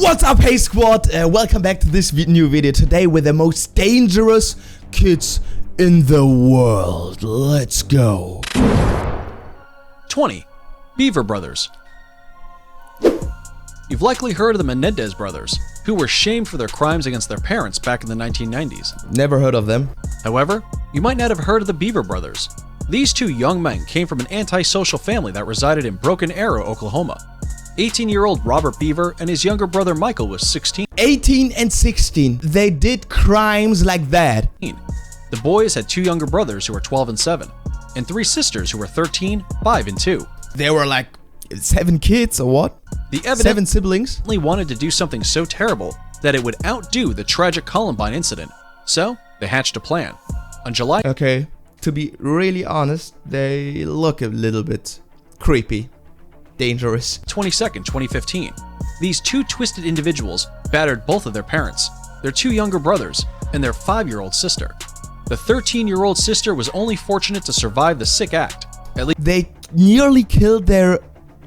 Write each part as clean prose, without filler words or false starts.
What's up, Hey Squad? Welcome back to this new video. Today with the most dangerous kids in the world. Let's go. 20. Beaver Brothers. You've likely heard of the Menendez brothers, who were shamed for their crimes against their parents back in the 1990s. Never heard of them. However, you might not have heard of the Beaver Brothers. These two young men came from an antisocial family that resided in Broken Arrow, Oklahoma. 18-year-old Robert Beaver and his younger brother Michael was 16. 18 and 16. They did crimes like that. The boys had two younger brothers who were 12 and 7, and three sisters who were 13, 5, and 2. They were like 7 kids or what? The evidence 7 siblings? Only wanted to do something so terrible that it would outdo the tragic Columbine incident. So, they hatched a plan. On July... Okay, to be really honest, they look a little bit creepy. Dangerous. 22nd, 2015. These two twisted individuals battered both of their parents, their two younger brothers, and their 5-year-old sister. The 13-year-old sister was only fortunate to survive the sick act. At least they nearly killed their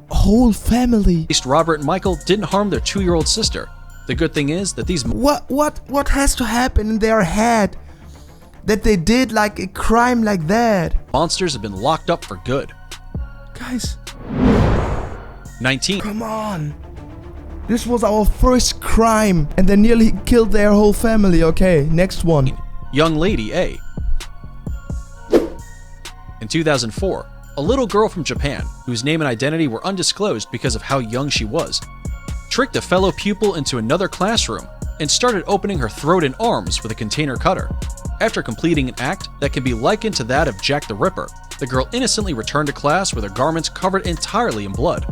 whole family. At least Robert and Michael didn't harm their 2-year-old sister. The good thing is that these... What has to happen in their head that they did like a crime like that? Monsters have been locked up for good. Guys. 19. Come on. This was our first crime and they nearly killed their whole family. Okay, next one. Young Lady A. In 2004, a little girl from Japan, whose name and identity were undisclosed because of how young she was, tricked a fellow pupil into another classroom and started opening her throat and arms with a container cutter. After completing an act that can be likened to that of Jack the Ripper, the girl innocently returned to class with her garments covered entirely in blood.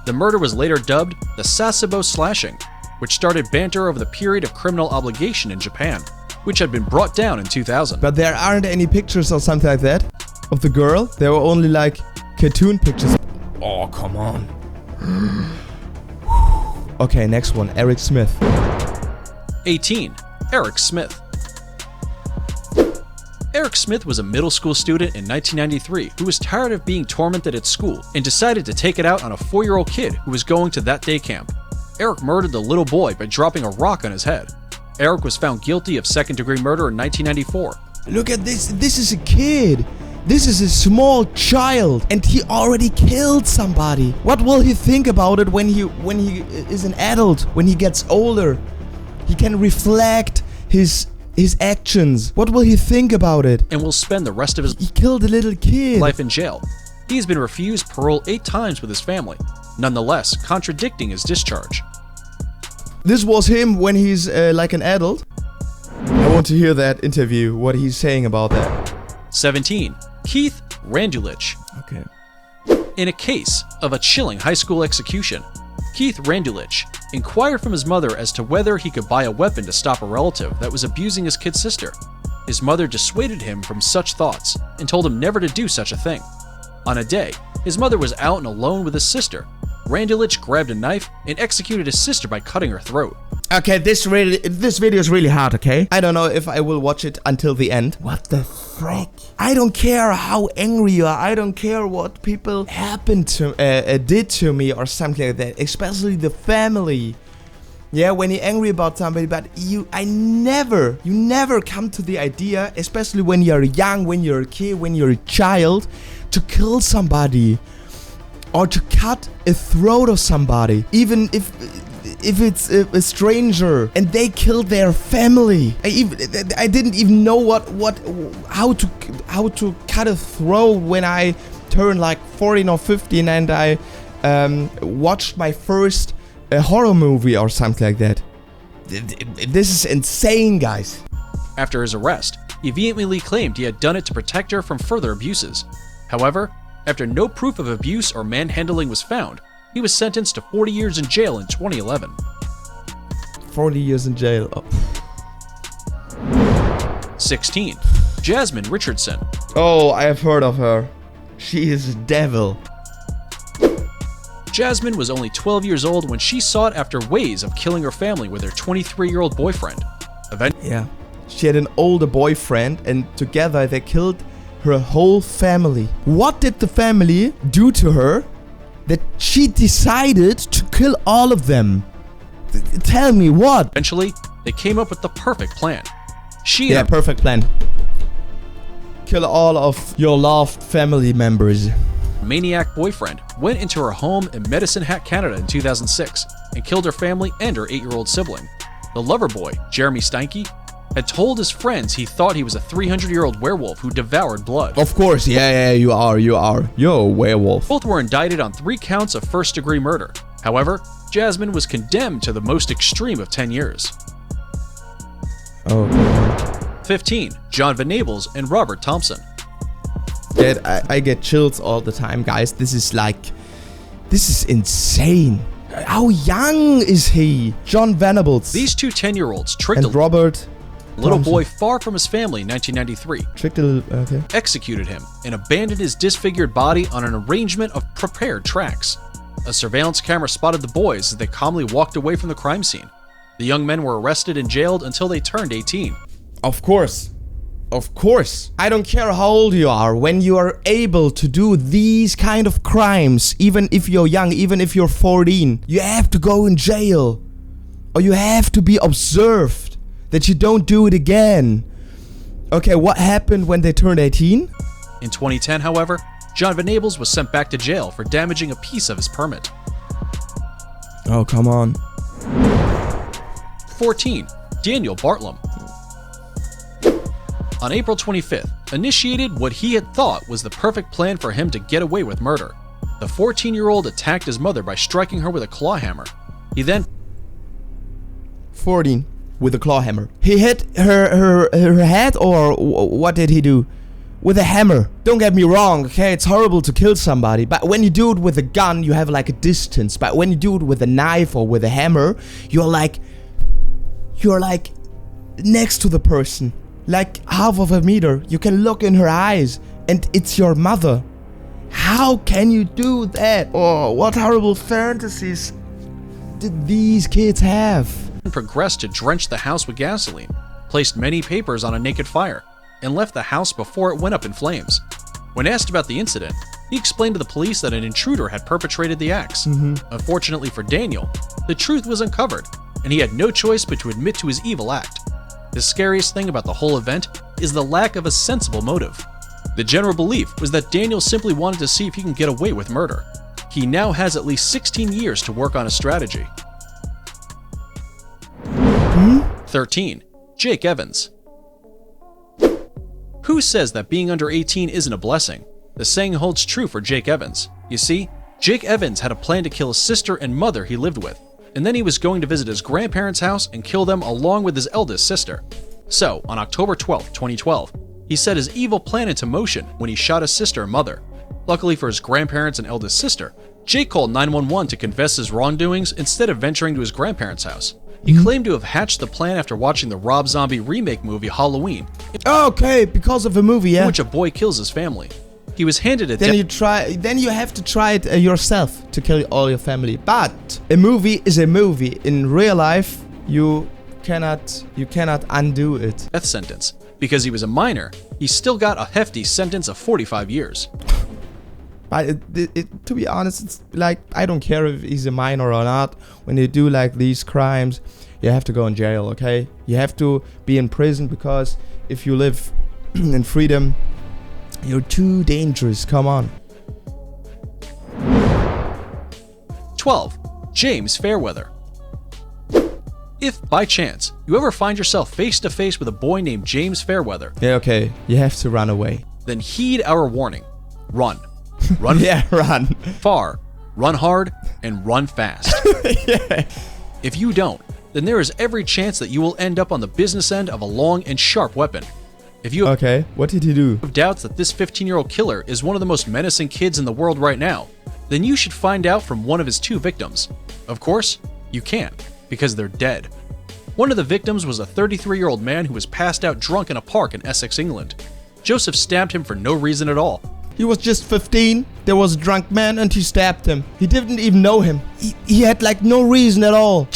The murder was later dubbed the Sasebo slashing, which started banter over the period of criminal obligation in Japan, which had been brought down in 2000. But there aren't any pictures or something like that of the girl? There were only like cartoon pictures. Oh, come on. Okay, next one. Eric Smith. 18. Eric Smith. Eric Smith was a middle school student in 1993 who was tired of being tormented at school and decided to take it out on a 4-year-old kid who was going to that day camp. Eric murdered the little boy by dropping a rock on his head. Eric was found guilty of second-degree murder in 1994. Look at this. This is a kid. This is a small child and he already killed somebody. What will he think about it when he is an adult, when he gets older? He can reflect his actions. What will he think about it? And will spend the rest of his He killed a little kid. life in jail. He has been refused parole 8 times with his family, nonetheless contradicting his discharge. This was him when he's like an adult. I want to hear that interview, what he's saying about that. 17. Keith Randulich. Okay. In a case of a chilling high school execution, Keith Randulich inquired from his mother as to whether he could buy a weapon to stop a relative that was abusing his kid's sister. His mother dissuaded him from such thoughts and told him never to do such a thing. On a day, his mother was out and alone with his sister. Randulich grabbed a knife and executed his sister by cutting her throat. Okay, this video is really hard, okay? I don't know if I will watch it until the end. What the frick? I don't care how angry you are. I don't care what people did to me or something like that. Especially the family. Yeah, when you're angry about somebody, but you never come to the idea, especially when you're young, when you're a kid, when you're a child, to kill somebody or to cut a throat of somebody, even if it's a stranger and they killed their family. I didn't even know how to cut a throat when I turned like 14 or 15 and I watched my first horror movie or something like that. This is insane, guys. After his arrest, he vehemently claimed he had done it to protect her from further abuses. However, after no proof of abuse or manhandling was found, he was sentenced to 40 years in jail in 2011. 40 years in jail. Oh. 16. Jasmine Richardson. Oh, I have heard of her. She is a devil. Jasmine was only 12 years old when she sought after ways of killing her family with her 23-year-old boyfriend. Yeah. She had an older boyfriend and together they killed her whole family. What did the family do to her that she decided to kill all of them? Tell me what? Eventually, they came up with the perfect plan. She Yeah, and perfect plan. Kill all of your loved family members. her maniac boyfriend went into her home in Medicine Hat, Canada in 2006 and killed her family and her 8-year-old sibling. The lover boy, Jeremy Steinke, had told his friends he thought he was a 300-year-old werewolf who devoured blood. Of course, yeah, you are. You're a werewolf. Both were indicted on 3 counts of first-degree murder. However, Jasmine was condemned to the most extreme of 10 years. Oh, 15. John Venables and Robert Thompson. I get chills all the time, guys. This is insane. How young is he? John Venables. These two 10-year-olds tricked and Robert a little Thompson. boy far from his family in 1993, Tricked a okay. executed him, and abandoned his disfigured body on an arrangement of prepared tracks. A surveillance camera spotted the boys as they calmly walked away from the crime scene. The young men were arrested and jailed until they turned 18. Of course. Of course. I don't care how old you are. When you are able to do these kind of crimes, even if you're young, even if you're 14, you have to go in jail. Or you have to be observed that you don't do it again. Okay, what happened when they turned 18? In 2010, however, John Venables was sent back to jail for damaging a piece of his permit. Oh, come on. 14. Daniel Bartlam. On April 25th, initiated what he had thought was the perfect plan for him to get away with murder. The 14-year-old attacked his mother by striking her with a claw hammer. He then 14 with a claw hammer. He hit her head, or what did he do? With a hammer. Don't get me wrong, okay? It's horrible to kill somebody, but when you do it with a gun, you have like a distance. But when you do it with a knife or with a hammer, you're like next to the person. Like half of a meter. You can look in her eyes, and it's your mother. How can you do that? Oh, what horrible fantasies did these kids have? progressed to drench the house with gasoline, placed many papers on a naked fire, and left the house before it went up in flames. When asked about the incident, he explained to the police that an intruder had perpetrated the acts. Unfortunately for Daniel, the truth was uncovered, and he had no choice but to admit to his evil act. The scariest thing about the whole event is the lack of a sensible motive. The general belief was that Daniel simply wanted to see if he can get away with murder. He now has at least 16 years to work on a strategy. 13. Jake Evans. Who says that being under 18 isn't a blessing? The saying holds true for Jake Evans. You see, Jake Evans had a plan to kill his sister and mother he lived with, and then he was going to visit his grandparents' house and kill them along with his eldest sister. So, on October 12, 2012, he set his evil plan into motion when he shot his sister and mother. Luckily for his grandparents and eldest sister, Jake called 911 to confess his wrongdoings instead of venturing to his grandparents' house. He claimed to have hatched the plan after watching the Rob Zombie remake movie Halloween, Okay, because of a movie, yeah. in which a boy kills his family. He was handed a Then you have to try it yourself to kill all your family. But a movie is a movie. In real life, you cannot undo it. death sentence. Because he was a minor, he still got a hefty sentence of 45 years. But to be honest, it's like, I don't care if he's a minor or not. When you do like these crimes, you have to go in jail, okay? You have to be in prison, because if you live in freedom, you're too dangerous. Come on. 12. James Fairweather. If, by chance, you ever find yourself face to face with a boy named James Fairweather, Yeah, okay. You have to run away. then heed our warning. Run. Run Yeah, run. far, run hard, and run fast. Yeah. If you don't, then there is every chance that you will end up on the business end of a long and sharp weapon. If you Okay, what did he do? have doubts that this 15-year-old killer is one of the most menacing kids in the world right now, then you should find out from one of his two victims. Of course, you can't, because they're dead. One of the victims was a 33-year-old man who was passed out drunk in a park in Essex, England. Joseph stabbed him for no reason at all. He was just 15. There was a drunk man and he stabbed him. He didn't even know him. He had like no reason at all.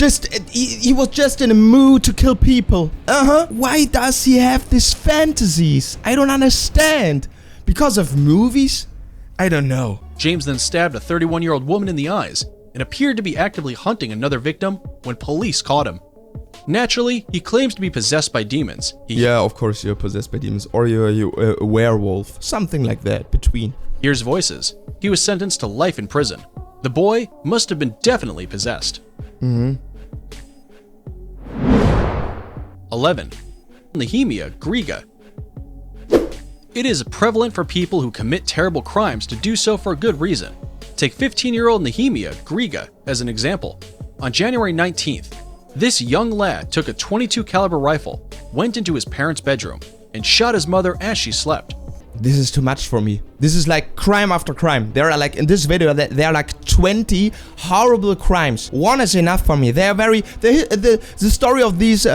He was just in a mood to kill people. Why does he have these fantasies? I don't understand. Because of movies? I don't know. James then stabbed a 31-year-old woman in the eyes and appeared to be actively hunting another victim when police caught him. Naturally, he claims to be possessed by demons. Yeah, of course you're possessed by demons, or you're a werewolf, something like that, between. Hears voices. He was sentenced to life in prison. The boy must have been definitely possessed. 11. Nehemia Griga. It is prevalent for people who commit terrible crimes to do so for a good reason. Take 15-year-old Nehemia Griga as an example. On January 19th, this young lad took a .22 caliber rifle, went into his parents' bedroom, and shot his mother as she slept. This is too much for me. This is like crime after crime. There are like, in this video, there are like 20 horrible crimes. One is enough for me. They are very, the story of these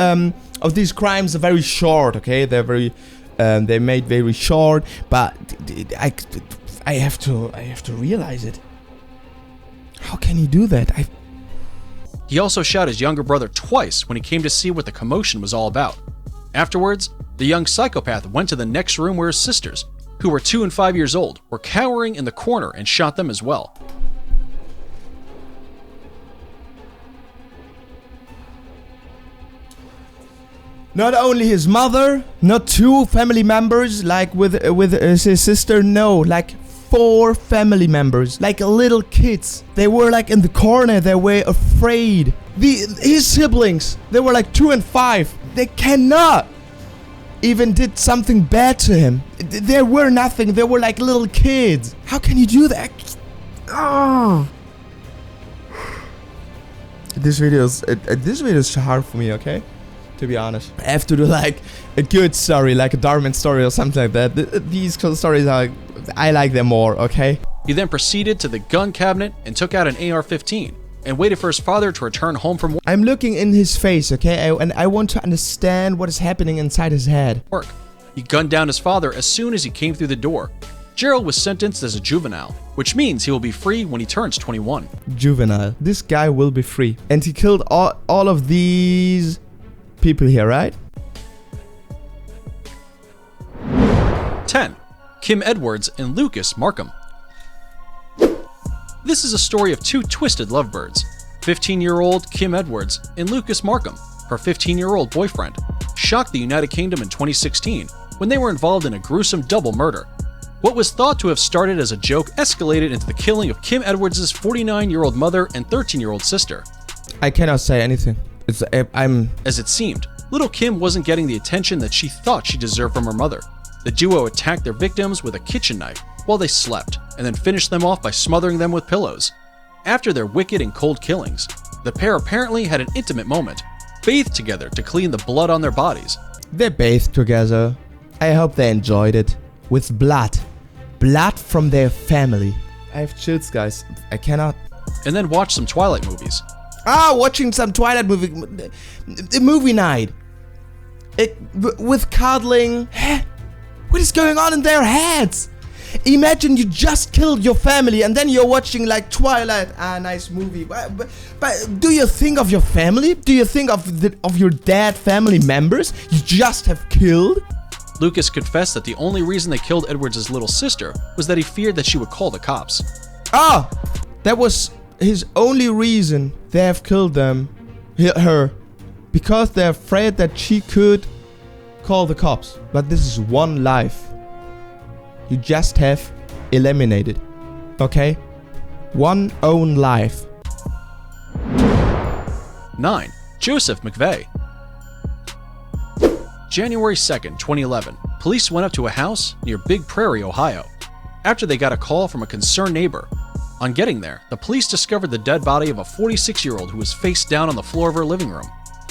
crimes are very short, okay? They're very, they're made very short, but I have to realize it. How can he do that? He also shot his younger brother twice when he came to see what the commotion was all about. Afterwards, the young psychopath went to the next room where his sisters, who were 2 and 5 years old, were cowering in the corner and shot them as well. Not only his mother, not 2 family members like with his sister, no, like 4 family members, like little kids. They were like in the corner, they were afraid. His siblings, they were like 2 and 5. They cannot even did something bad to him. There were nothing, they were like little kids. How can you do that? Oh. This video is hard for me, okay? To be honest, I have to do like a good story, like a Darwin story or something like that. These stories are, I like them more, okay? He then proceeded to the gun cabinet and took out an AR-15 and waited for his father to return home from work. I'm looking in his face, okay? And I want to understand what is happening inside his head. He gunned down his father as soon as he came through the door. Gerald was sentenced as a juvenile, which means he will be free when he turns 21. Juvenile. This guy will be free. And he killed all of these people here, right? 10. Kim Edwards and Lucas Markham. This is a story of 2 twisted lovebirds. 15-year-old Kim Edwards and Lucas Markham, her 15-year-old boyfriend, shocked the United Kingdom in 2016 when they were involved in a gruesome double murder. What was thought to have started as a joke escalated into the killing of Kim Edwards' 49-year-old mother and 13-year-old sister. I cannot say anything. As it seemed, little Kim wasn't getting the attention that she thought she deserved from her mother. The duo attacked their victims with a kitchen knife while they slept, and then finished them off by smothering them with pillows. After their wicked and cold killings, the pair apparently had an intimate moment, bathed together to clean the blood on their bodies. They bathed together. I hope they enjoyed it. With blood. Blood from their family. I have chills, guys. I cannot. And then watched some Twilight movies. Watching some Twilight movie. The movie night. With cuddling. What is going on in their heads? Imagine you just killed your family and then you're watching like Twilight. Nice movie. But do you think of your family? Do you think of your dead family members you just have killed? Lucas confessed that the only reason they killed Edwards' little sister was that he feared that she would call the cops. That was his only reason they have killed her. Because they're afraid that she could call the cops. But this is one life. You just have eliminated. Okay? One own life. 9. Joseph McVeigh. January 2nd, 2011, police went up to a house near Big Prairie, Ohio, after they got a call from a concerned neighbor. On getting there, the police discovered the dead body of a 46-year-old who was face down on the floor of her living room.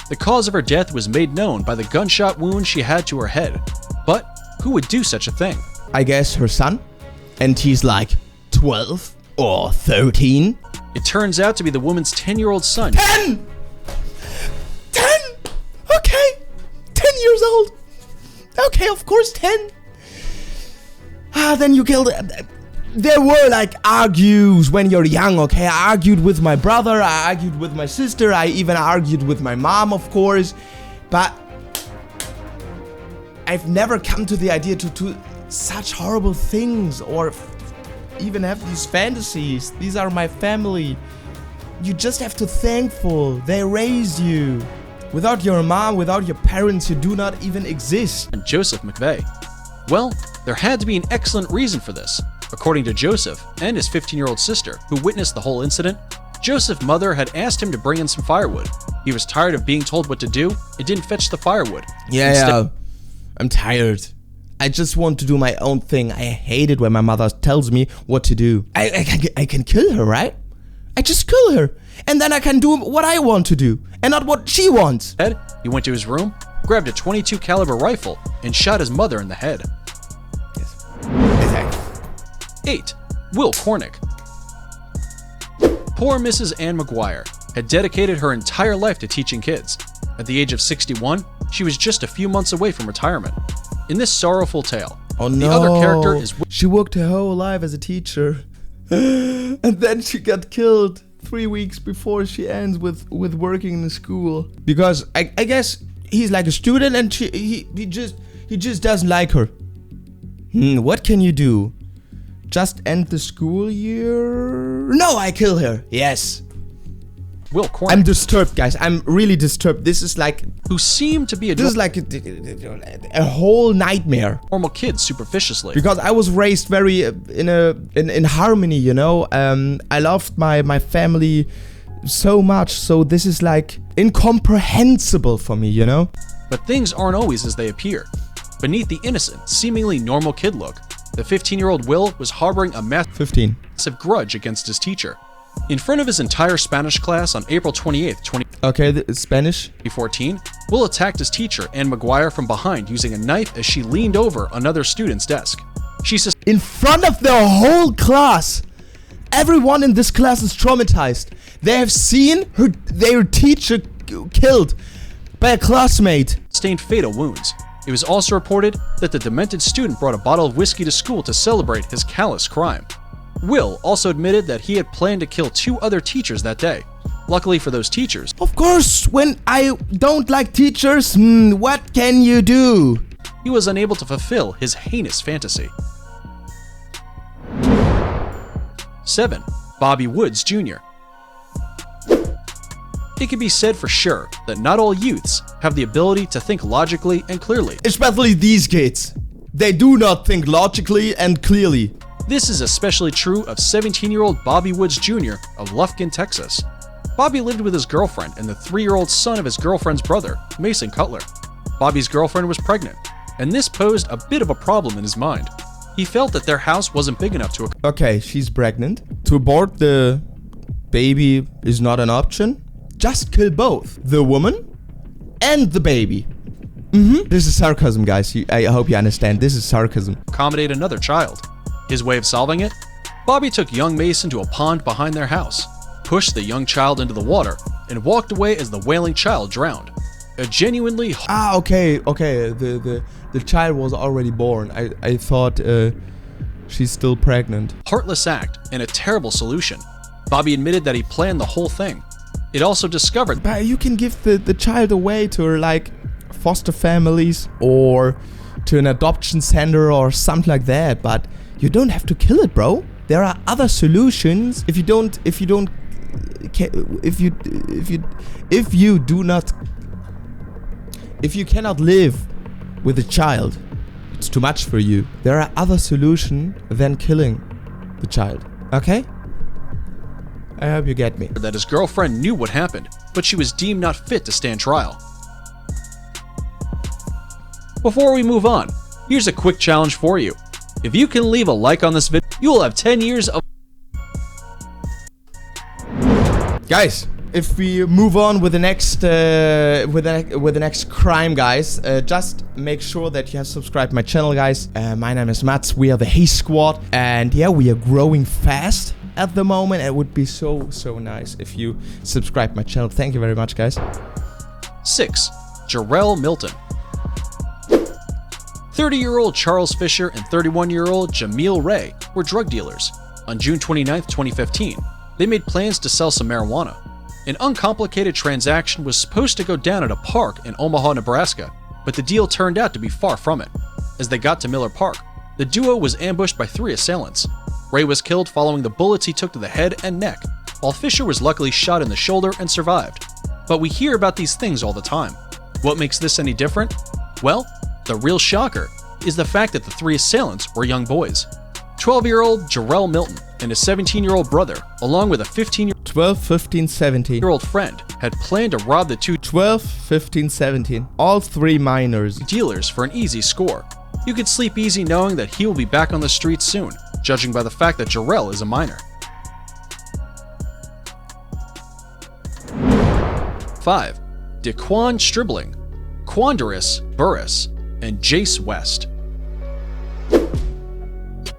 The cause of her death was made known by the gunshot wound she had to her head. But who would do such a thing? I guess her son? And he's like 12 or 13? It turns out to be the woman's 10-year-old son. 10! 10! Okay! 10 years old! Okay, of course 10! Then you killed it. There were like argues when you're young, okay? I argued with my brother, I argued with my sister, I even argued with my mom, of course. But I've never come to the idea to do such horrible things or even have these fantasies. These are my family. you just have to thankful. They raised you. Without your mom, without your parents, you do not even exist. And Joseph McVeigh. Well, there had to be an excellent reason for this. According to Joseph and his 15-year-old sister, who witnessed the whole incident, Joseph's mother had asked him to bring in some firewood. He was tired of being told what to do and didn't fetch the firewood. Yeah, I'm tired. I just want to do my own thing. I hate it when my mother tells me what to do. I can kill her, right? I just kill her. And then I can do what I want to do and not what she wants. He went to his room, grabbed a .22 caliber rifle, and shot his mother in the head. Yes. 8. Will Cornick. Poor Mrs. Ann McGuire had dedicated her entire life to teaching kids. At the age of 61, she was just a few months away from retirement. In this sorrowful tale, the other character is... She worked her whole life as a teacher. And then she got killed 3 weeks before she ends with working in the school. Because I guess he's like a student and he just doesn't like her. What can you do? Just end the school year? No, I kill her. Yes. Will Cornick. I'm disturbed, guys. I'm really disturbed. This is like... Who seemed to be This is like a whole nightmare. normal kid superficiously. Because I was raised very in harmony, you know. I loved my family so much. So this is like incomprehensible for me, you know. But things aren't always as they appear. Beneath the innocent, seemingly normal kid look, the 15-year-old Will was harboring a 15. massive grudge against his teacher. In front of his entire Spanish class on April 28, 2014, Will attacked his teacher, Ann McGuire, from behind using a knife as she leaned over another student's desk. In front of the whole class! Everyone in this class is traumatized. They have seen their teacher killed by a classmate. Sustained fatal wounds. It was also reported that the demented student brought a bottle of whiskey to school to celebrate his callous crime. Will also admitted that he had planned to kill 2 other teachers that day. Luckily for those teachers, of course, when I don't like teachers, what can you do? He was unable to fulfill his heinous fantasy. 7. Bobby Woods Jr. It can be said for sure that not all youths have the ability to think logically and clearly. Especially these kids. They do not think logically and clearly. This is especially true of 17-year-old Bobby Woods Jr. of Lufkin, Texas. Bobby lived with his girlfriend and the 3-year-old son of his girlfriend's brother, Mason Cutler. Bobby's girlfriend was pregnant, and this posed a bit of a problem in his mind. He felt that their house wasn't big enough to... Okay, she's pregnant. To abort the baby is not an option. Just kill both. The woman and the baby. This is sarcasm, guys. I hope you understand. This is sarcasm. Accommodate another child. His way of solving it? Bobby took young Mason to a pond behind their house, pushed the young child into the water, and walked away as the wailing child drowned. A genuinely... okay. The child was already born. I thought she's still pregnant. Heartless act and a terrible solution. Bobby admitted that he planned the whole thing. It also discovered... But you can give the child away to like foster families or to an adoption center or something like that, but you don't have to kill it, bro. There are other solutions. If you cannot live with a child, it's too much for you. There are other solutions than killing the child. Okay? I hope you get me. That his girlfriend knew what happened, but she was deemed not fit to stand trial. Before we move on, here's a quick challenge for you. If you can leave a like on this video, you will have 10 years of... Guys, if we move on with the next with the next crime, guys, just make sure that you have subscribed my channel, guys. My name is Mats. We are the Hey Squad, and yeah, we are growing fast at the moment. It would be so nice if you subscribe my channel. Thank you very much, guys. 6. Jarrell Milton. 30-year-old Charles Fisher and 31-year-old Jamil Ray were drug dealers. On June 29, 2015, they made plans to sell some marijuana. An uncomplicated transaction was supposed to go down at a park in Omaha, Nebraska, but the deal turned out to be far from it. As they got to Miller Park, the duo was ambushed by 3 assailants. Ray was killed following the bullets he took to the head and neck. while Fisher was luckily shot in the shoulder and survived. But we hear about these things all the time. What makes this any different? Well, the real shocker is the fact that the three assailants were young boys. 12-year-old Jarrell Milton and his 17-year-old brother, along with a 15-year-old 12, 15, 17. friend, had planned to rob the two 12, 15, 17. All three minors. dealers for an easy score. You could sleep easy knowing that he will be back on the streets soon, judging by the fact that Jarrell is a minor. 5. Daquan Stribling, Quandarius Burris, and Jace West.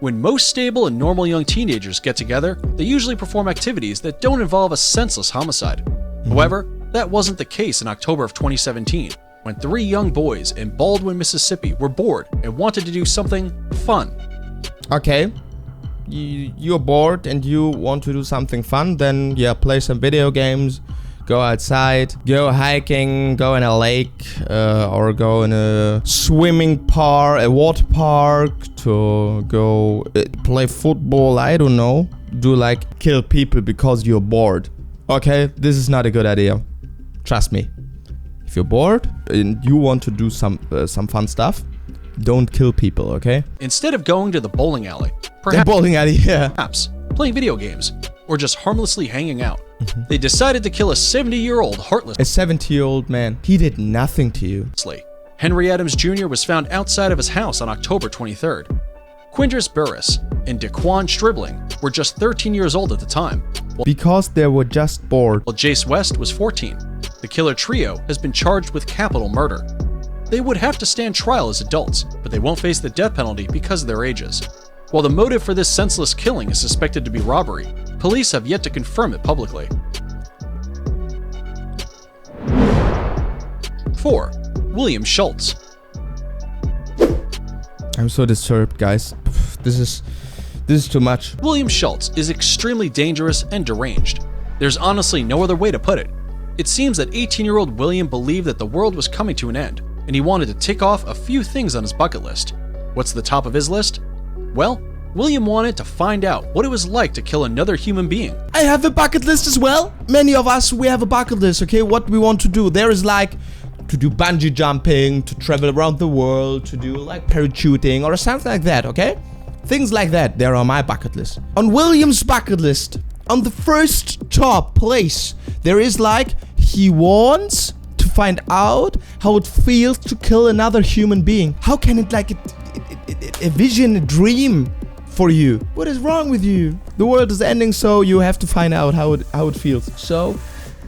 When most stable and normal young teenagers get together, they usually perform activities that don't involve a senseless homicide. However, that wasn't the case in October of 2017, when three young boys in Baldwin, Mississippi were bored and wanted to do something fun. Okay. You're bored and you want to do something fun, then yeah, play some video games, go outside, go hiking, go in a lake, or go in a swimming park, a water park, to go play football, I don't know. Do like kill people because you're bored. Okay, this is not a good idea. Trust me. If you're bored and you want to do some fun stuff, don't kill people, okay? Instead of going to the bowling alley, The bowling alley, yeah. perhaps playing video games, or just harmlessly hanging out, they decided to kill a 70-year-old heartless. A 70-year-old man. He did nothing to you. Henry Adams Jr. was found outside of his house on October 23rd. Quindris Burris and Daquan Stribling were just 13 years old at the time, Because they were just bored. while Jace West was 14. The killer trio has been charged with capital murder. They would have to stand trial as adults, but they won't face the death penalty because of their ages. While the motive for this senseless killing is suspected to be robbery, police have yet to confirm it publicly. 4. William Schultz. I'm so disturbed, guys. This is too much. William Schultz is extremely dangerous and deranged. There's honestly no other way to put it. It seems that 18-year-old William believed that the world was coming to an end, and he wanted to tick off a few things on his bucket list. What's the top of his list? Well, William wanted to find out what it was like to kill another human being. I have a bucket list as well. Many of us, we have a bucket list, okay? What we want to do. There is like to do bungee jumping, to travel around the world, to do like parachuting or something like that, okay? Things like that, they're on my bucket list. On William's bucket list, on the first top place, there is like, he wants to find out how it feels to kill another human being. How can it like a vision, a dream for you? What is wrong with you? The world is ending, so you have to find out how it feels. So,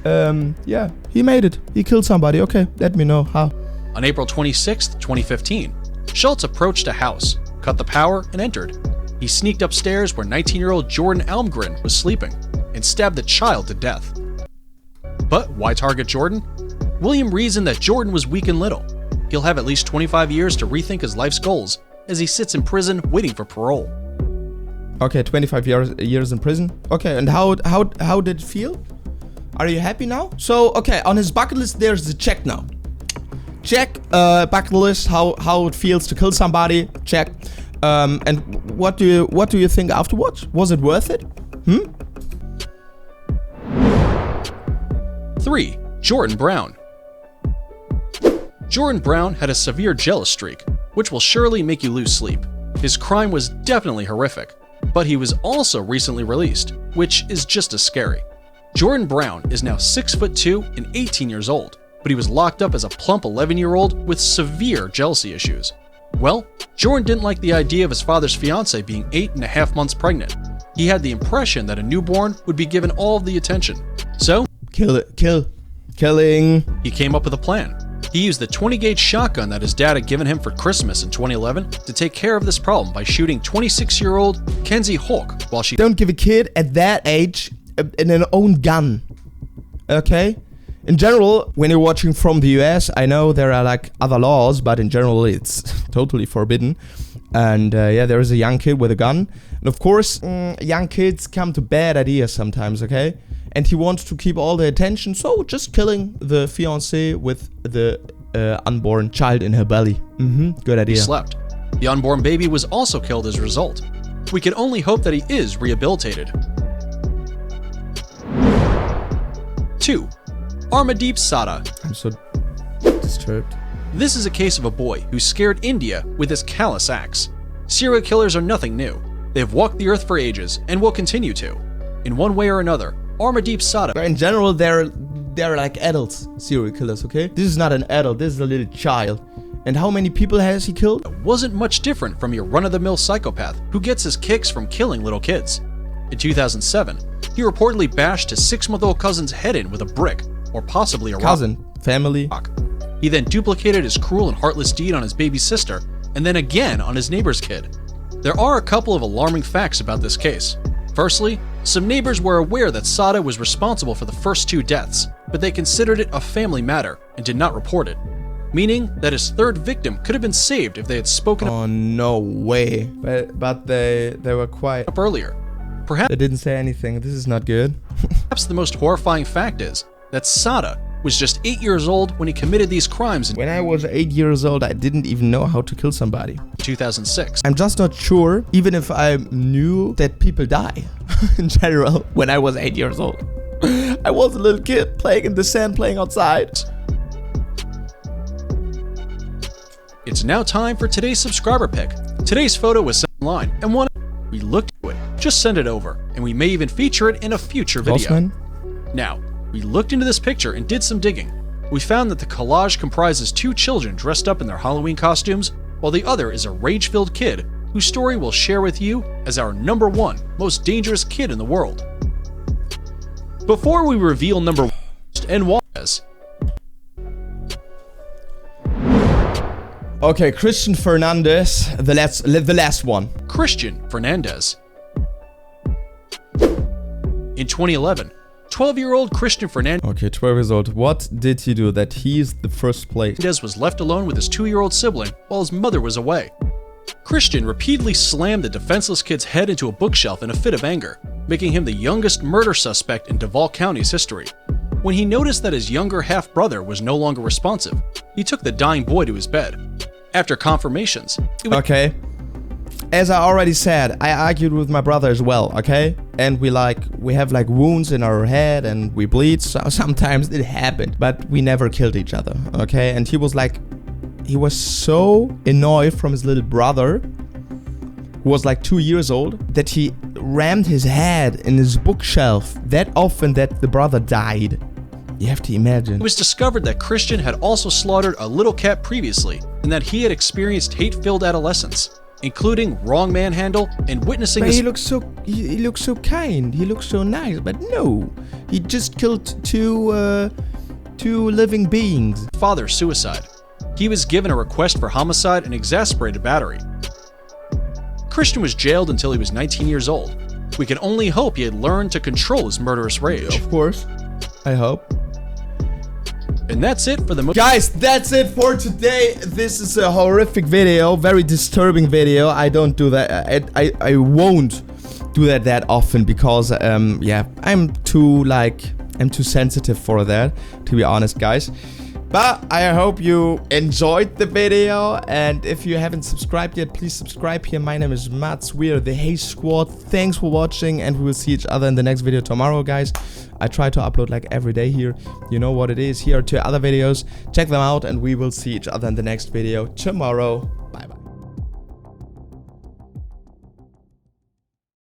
yeah, he made it. He killed somebody. Okay, let me know how. On April 26, 2015, Schultz approached a house, cut the power, and entered. He sneaked upstairs where 19-year-old Jordan Almgren was sleeping and stabbed the child to death. But why target Jordan? William reasoned that Jordan was weak and little. He'll have at least 25 years to rethink his life's goals as he sits in prison waiting for parole. Okay, 25 years in prison. Okay, and how did it feel? Are you happy now? So, okay, on his bucket list, there's the check now. Check, bucket list, how it feels to kill somebody. Check. And what do you think afterwards? Was it worth it? 3. Jordan Brown. Jordan Brown had a severe jealous streak, which will surely make you lose sleep. His crime was definitely horrific, but he was also recently released, which is just as scary. Jordan Brown is now 6'2" and 18 years old, but he was locked up as a plump 11-year-old with severe jealousy issues. Well, Jordan didn't like the idea of his father's fiancée being 8.5 months pregnant. He had the impression that a newborn would be given all of the attention. So, killing. He came up with a plan. He used the 20-gauge shotgun that his dad had given him for Christmas in 2011 to take care of this problem by shooting 26-year-old Kenzie Hulk while she Don't give a kid at that age an own gun. Okay? In general, when you're watching from the US, I know there are like other laws, but in general it's totally forbidden. And yeah, there is a young kid with a gun. And of course, young kids come to bad ideas sometimes, okay? And he wants to keep all the attention, so just killing the fiancée with the unborn child in her belly. Good idea. he slept. The unborn baby was also killed as a result. We can only hope that he is rehabilitated. 2. Armadeep Sada. I'm so disturbed. This is a case of a boy who scared India with his callous acts. Serial killers are nothing new. They have walked the earth for ages and will continue to. In one way or another, Armadeep Sada. In general, they're like adults, serial killers, okay? This is not an adult, this is a little child. And how many people has he killed? Wasn't much different from your run-of-the-mill psychopath who gets his kicks from killing little kids. In 2007, he reportedly bashed his 6-month-old cousin's head in with a brick, or possibly a cousin, family. rock. He then duplicated his cruel and heartless deed on his baby sister, and then again on his neighbor's kid. There are a couple of alarming facts about this case. Firstly, some neighbors were aware that Sada was responsible for the first 2 deaths, but they considered it a family matter and did not report it, meaning that his 3rd victim could have been saved if they had spoken Oh, no way. But they were quiet. up earlier. Perhaps They didn't say anything. This is not good. the most horrifying fact is that Sada was just 8 years old when he committed these crimes in When I was 8 years old, I didn't even know how to kill somebody. 2006. I'm just not sure, even if I knew that people die in general when I was 8 years old. I was a little kid playing in the sand, playing outside. It's now time for today's subscriber pick. Today's photo was sent online, and we looked at it. Just send it over, and we may even feature it in a future video. Bossman? Now, we looked into this picture and did some digging. We found that the collage comprises 2 children dressed up in their Halloween costumes, while the other is a rage-filled kid whose story we'll share with you as our #1 most dangerous kid in the world. Before we reveal #1 and why, Okay, Christian Fernandez, the last one. Christian Fernandez. In 2011, 12-year-old Christian Fernandez Okay, 12 years old. What did he do that he's the first place? was left alone with his 2-year-old sibling while his mother was away. Christian repeatedly slammed the defenseless kid's head into a bookshelf in a fit of anger, making him the youngest murder suspect in Duval County's history. When he noticed that his younger half-brother was no longer responsive, he took the dying boy to his bed. After confirmations, Okay. As I already said, I argued with my brother as well, okay? And we have like wounds in our head and we bleed, so sometimes it happened. But we never killed each other, okay? And he was so annoyed from his little brother, who was like 2 years old, that he rammed his head in his bookshelf that often that the brother died. You have to imagine. it was discovered that Christian had also slaughtered a little cat previously, and that he had experienced hate-filled adolescence, including wrong manhandle and witnessing But his he looks so kind. He looks so nice. But no, he just killed two living beings. father's suicide. He was given a request for homicide and exasperated battery. Christian was jailed until he was 19 years old. We can only hope he had learned to control his murderous rage. Of course, I hope. And that's it for the Guys, that's it for today. This is a horrific video, very disturbing video. I don't do that. I won't do that often because yeah, I'm too sensitive for that, to be honest, guys. But I hope you enjoyed the video, and if you haven't subscribed yet, please subscribe here. My name is Mats. We are the Hey Squad. Thanks for watching, and we will see each other in the next video tomorrow, guys. I try to upload like every day here. You know what it is. Here are 2 other videos. Check them out, and we will see each other in the next video tomorrow.